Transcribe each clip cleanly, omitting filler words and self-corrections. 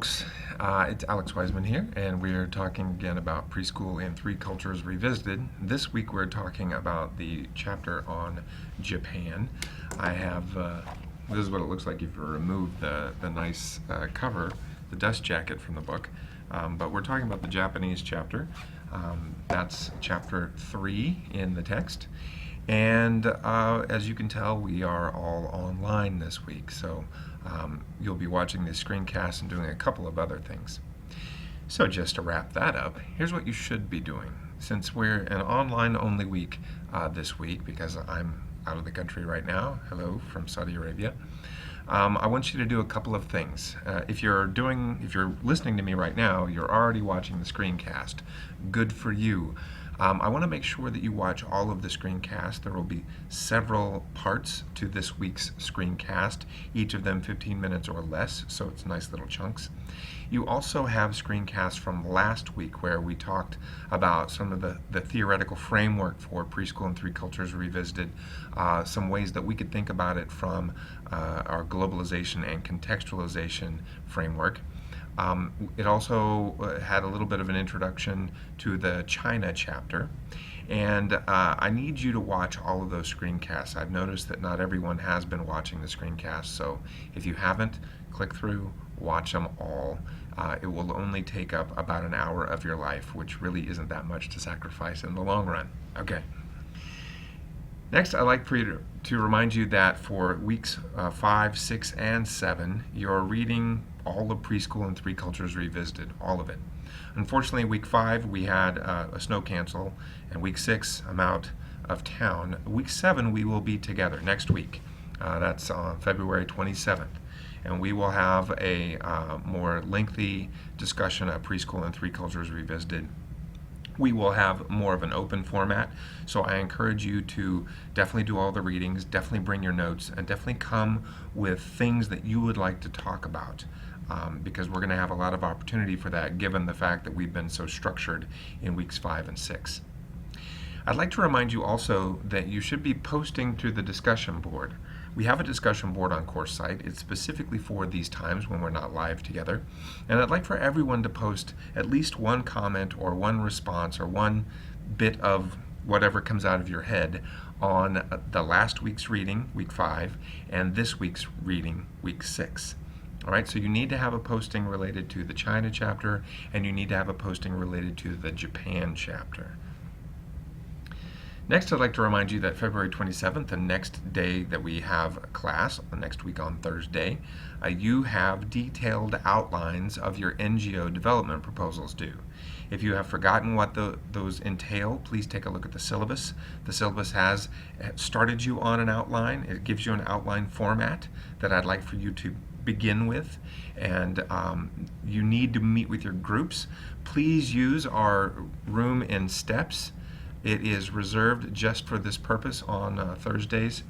folks. It's Alex Wiseman here, and we're talking again about Preschool in Three Cultures Revisited. This week we're talking about the chapter on Japan. I have, this is what it looks like if you remove the nice cover, the dust jacket from the book. But we're talking about the Japanese chapter. That's chapter 3 in the text. And as you can tell, we are all online this week, so you'll be watching this screencast and doing a couple of other things. So just to wrap that up, here's what you should be doing. Since we're an online-only week this week, because I'm out of the country right now, hello from Saudi Arabia, I want you to do a couple of things. If you're listening to me right now, you're already watching the screencast. Good for you. I want to make sure that you watch all of the screencast. There will be several parts to this week's screencast, each of them 15 minutes or less, so it's nice little chunks. You also have screencasts from last week where we talked about some of the theoretical framework for Preschool in Three Cultures Revisited, some ways that we could think about it from our globalization and contextualization framework. It also had a little bit of an introduction to the China chapter, and I need you to watch all of those screencasts. I've noticed that not everyone has been watching the screencasts, so if you haven't, click through, watch them all. It will only take up about an hour of your life, which really isn't that much to sacrifice in the long run. Okay. Next, I'd like for you to remind you that for weeks 5, 6, and 7, you're reading all of Preschool in Three Cultures Revisited, all of it. Unfortunately, week 5, we had a snow cancel, and week 6, I'm out of town. Week 7, we will be together next week. That's on February 27th. And we will have a more lengthy discussion of Preschool in Three Cultures Revisited. We will have more of an open format, so I encourage you to definitely do all the readings, definitely bring your notes, and definitely come with things that you would like to talk about, because we're going to have a lot of opportunity for that given the fact that we've been so structured in weeks 5 and 6. I'd like to remind you also that you should be posting to the discussion board. We have a discussion board on course site. It's specifically for these times when we're not live together. And I'd like for everyone to post at least one comment or one response or one bit of whatever comes out of your head on the last week's reading, week 5, and this week's reading, week 6. All right, so you need to have a posting related to the China chapter, and you need to have a posting related to the Japan chapter. Next, I'd like to remind you that February 27th, the next day that we have a class, next week on Thursday, you have detailed outlines of your NGO development proposals due. If you have forgotten what those entail, please take a look at the syllabus. The syllabus has started you on an outline. It gives you an outline format that I'd like for you to begin with, and you need to meet with your groups. Please use our room in steps. It is reserved just for this purpose on Thursdays,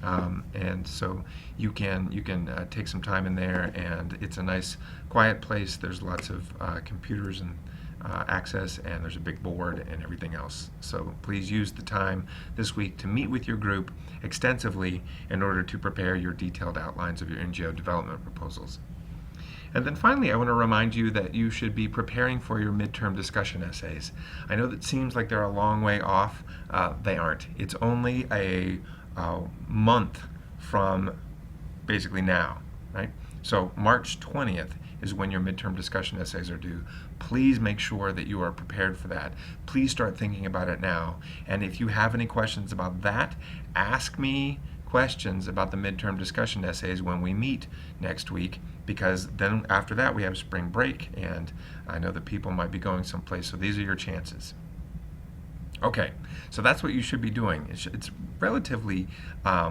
and so you can take some time in there, and it's a nice quiet place. There's lots of computers and access, and there's a big board and everything else. So please use the time this week to meet with your group extensively in order to prepare your detailed outlines of your NGO development proposals. And then finally, I want to remind you that you should be preparing for your midterm discussion essays. I know that seems like they're a long way off. They aren't. It's only a month from basically now, right? So March 20th is when your midterm discussion essays are due. Please make sure that you are prepared for that. Please start thinking about it now. And if you have any questions about that, ask me questions about the midterm discussion essays when we meet next week, because then after that we have spring break, and I know that people might be going someplace, so these are your chances. Okay, so that's what you should be doing. It's relatively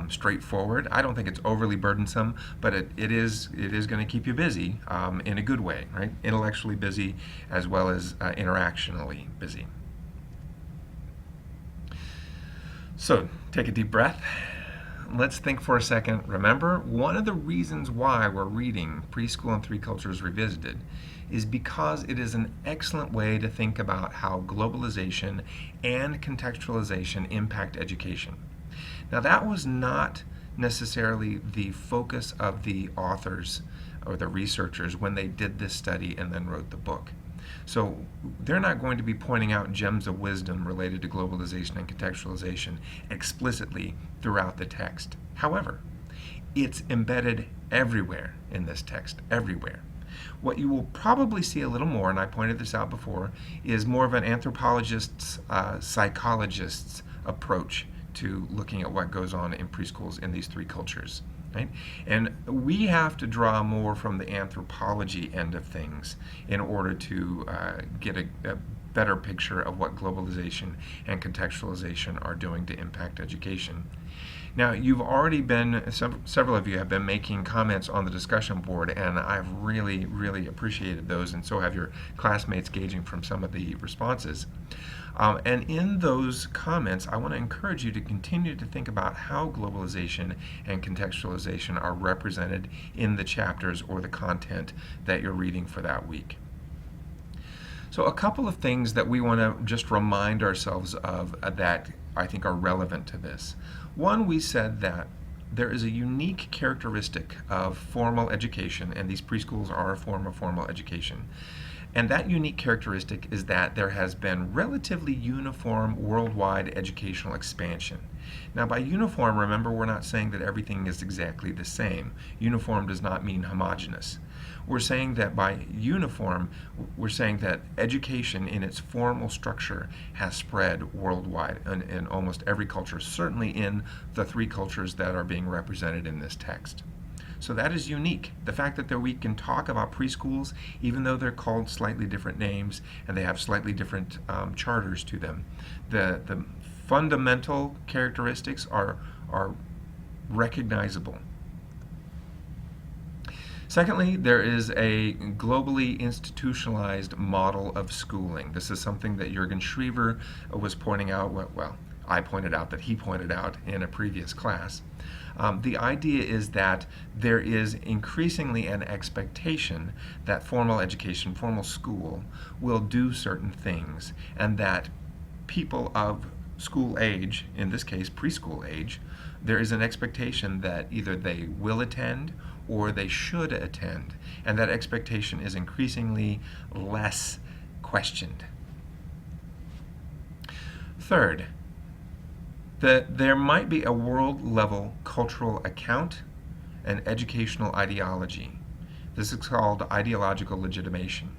straightforward. I don't think it's overly burdensome, but it is going to keep you busy in a good way, right? Intellectually busy as well as interactionally busy. So take a deep breath. Let's think for a second. Remember, one of the reasons why we're reading Preschool in Three Cultures Revisited is because it is an excellent way to think about how globalization and contextualization impact education. Now, that was not necessarily the focus of the author's or the researchers when they did this study and then wrote the book. So they're not going to be pointing out gems of wisdom related to globalization and contextualization explicitly throughout the text. However, it's embedded everywhere in this text, everywhere. What you will probably see a little more, and I pointed this out before, is more of an anthropologist's, psychologist's approach to looking at what goes on in preschools in these three cultures. Right? And we have to draw more from the anthropology end of things in order to get a better picture of what globalization and contextualization are doing to impact education. Now, you've already been, several of you have been making comments on the discussion board, and I've really, really appreciated those, and so have your classmates gauging from some of the responses. And in those comments, I want to encourage you to continue to think about how globalization and contextualization are represented in the chapters or the content that you're reading for that week. So a couple of things that we want to just remind ourselves of that I think are relevant to this. One, we said that there is a unique characteristic of formal education, and these preschools are a form of formal education. And that unique characteristic is that there has been relatively uniform worldwide educational expansion. Now, by uniform, remember, we're not saying that everything is exactly the same. Uniform does not mean homogeneous. We're saying that by uniform, we're saying that education in its formal structure has spread worldwide in almost every culture, certainly in the three cultures that are being represented in this text. So that is unique. The fact that we can talk about preschools, even though they're called slightly different names and they have slightly different charters to them, the fundamental characteristics are recognizable. Secondly, there is a globally institutionalized model of schooling. This is something that Jürgen Schriever was pointing out, well, I pointed out that he pointed out in a previous class. The idea is that there is increasingly an expectation that formal education, formal school, will do certain things, and that people of school age, in this case preschool age, there is an expectation that either they will attend or they should attend, and that expectation is increasingly less questioned. Third, that there might be a world-level cultural account and educational ideology. This is called ideological legitimation.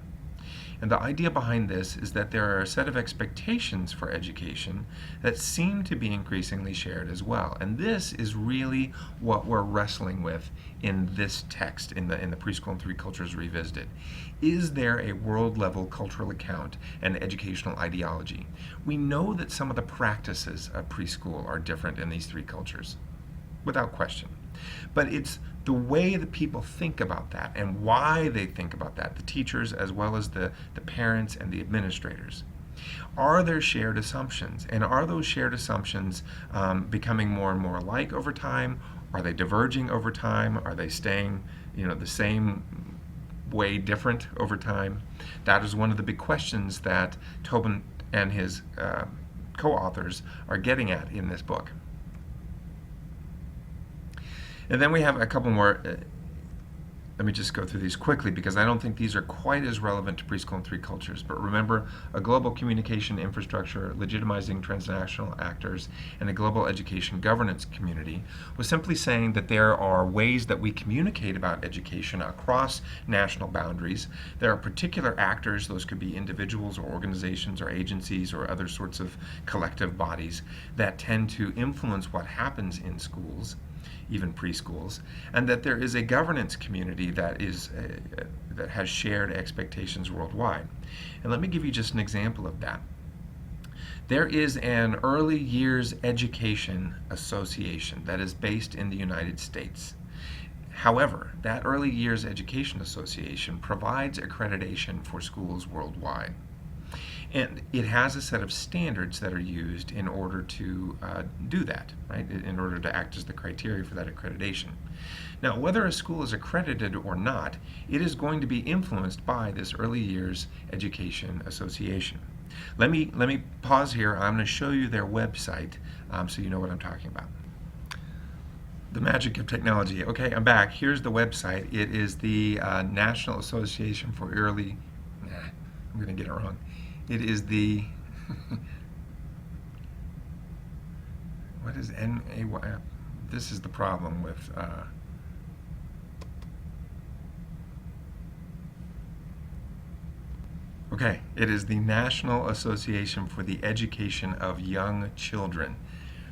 And the idea behind this is that there are a set of expectations for education that seem to be increasingly shared as well. And this is really what we're wrestling with in this text, in the Preschool and Three Cultures Revisited. Is there a world-level cultural account and educational ideology? We know that some of the practices of preschool are different in these three cultures, without question. But it's the way that people think about that and why they think about that, the teachers as well as the parents and the administrators. Are there shared assumptions? And are those shared assumptions becoming more and more alike over time? Are they diverging over time? Are they staying, the same way different over time? That is one of the big questions that Tobin and his co-authors are getting at in this book. And then we have a couple more. Let me just go through these quickly because I don't think these are quite as relevant to preschool and three cultures. But remember, a global communication infrastructure legitimizing transnational actors and a global education governance community was simply saying that there are ways that we communicate about education across national boundaries. There are particular actors, those could be individuals or organizations or agencies or other sorts of collective bodies that tend to influence what happens in schools, even preschools, and that there is a governance community that has shared expectations worldwide. And let me give you just an example of that. There is an early years education association that is based in the United States. However, that early years education association provides accreditation for schools worldwide. And it has a set of standards that are used in order to do that, right? In order to act as the criteria for that accreditation. Now, whether a school is accredited or not, it is going to be influenced by this Early Years Education Association. Let me pause here. I'm going to show you their website so you know what I'm talking about. The magic of technology. Okay, I'm back. Here's the website. It is the National Association for Early. Nah, I'm going to get it wrong. It is the. What is NAY? This is the problem with. Okay, it is the National Association for the Education of Young Children.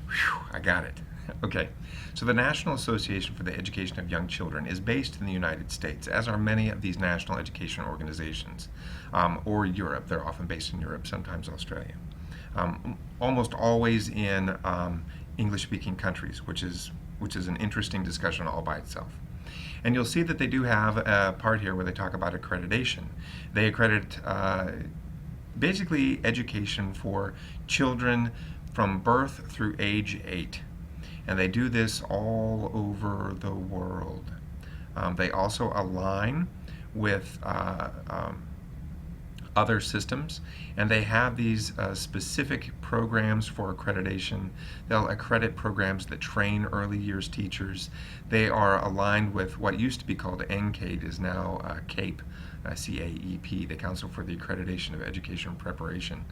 Whew, I got it. Okay, so the National Association for the Education of Young Children is based in the United States, as are many of these national education organizations, or Europe. They're often based in Europe, sometimes Australia. Almost always in English-speaking countries, which is an interesting discussion all by itself. And you'll see that they do have a part here where they talk about accreditation. They accredit basically education for children from birth through age 8. And they do this all over the world. They also align with other systems, and they have these specific programs for accreditation. They'll accredit programs that train early years teachers. They are aligned with what used to be called NCAEP, is now CAEP, C-A-E-P, the Council for the Accreditation of Education Preparation.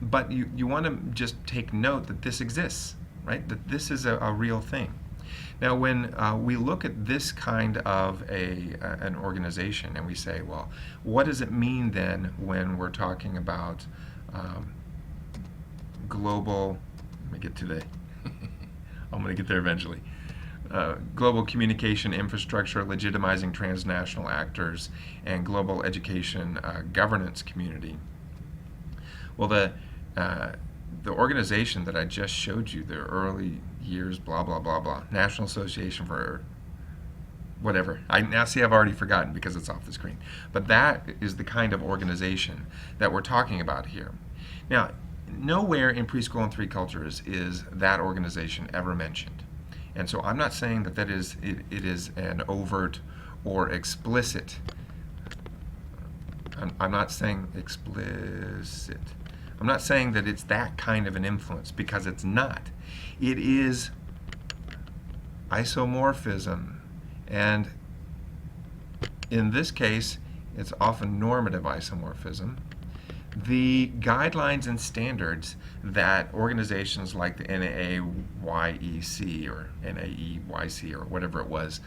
But you want to just take note that this exists, right? That this is a real thing. Now, when we look at this kind of an organization and we say, well, what does it mean then when we're talking about global, let me get to the, I'm going to get there eventually, global communication infrastructure, legitimizing transnational actors, and global education governance community. Well, the organization that I just showed you, the early years, blah, blah, blah, blah, National Association for whatever. Now see, I've already forgotten because it's off the screen. But that is the kind of organization that we're talking about here. Now, nowhere in Preschool in Three Cultures is that organization ever mentioned. And so I'm not saying that it is an overt or explicit. I'm not saying explicit. I'm not saying that it's that kind of an influence, because it's not. It is isomorphism, and in this case, it's often normative isomorphism. The guidelines and standards that organizations like the NAAYEC or NAEYC or whatever it was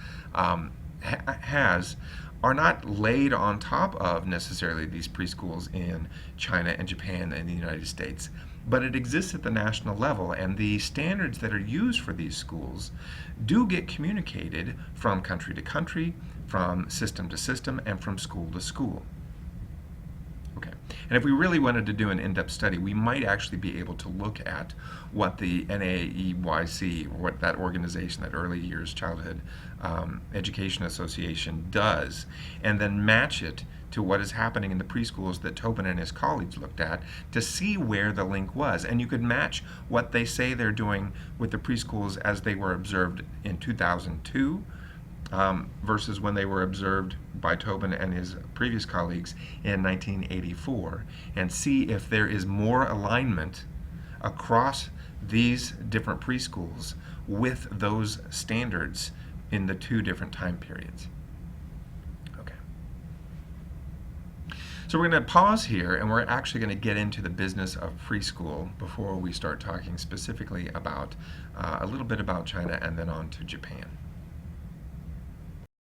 has are not laid on top of necessarily these preschools in China and Japan and the United States, but it exists at the national level, and the standards that are used for these schools do get communicated from country to country, from system to system, and from school to school. Okay. And if we really wanted to do an in-depth study, we might actually be able to look at what the NAEYC, or what that organization, that Early Years Childhood Education Association, does, and then match it to what is happening in the preschools that Tobin and his colleagues looked at to see where the link was. And you could match what they say they're doing with the preschools as they were observed in 2002 versus when they were observed by Tobin and his previous colleagues in 1984, and see if there is more alignment across these different preschools with those standards in the two different time periods. Okay. So we're going to pause here, and we're actually going to get into the business of preschool before we start talking specifically about a little bit about China and then on to Japan.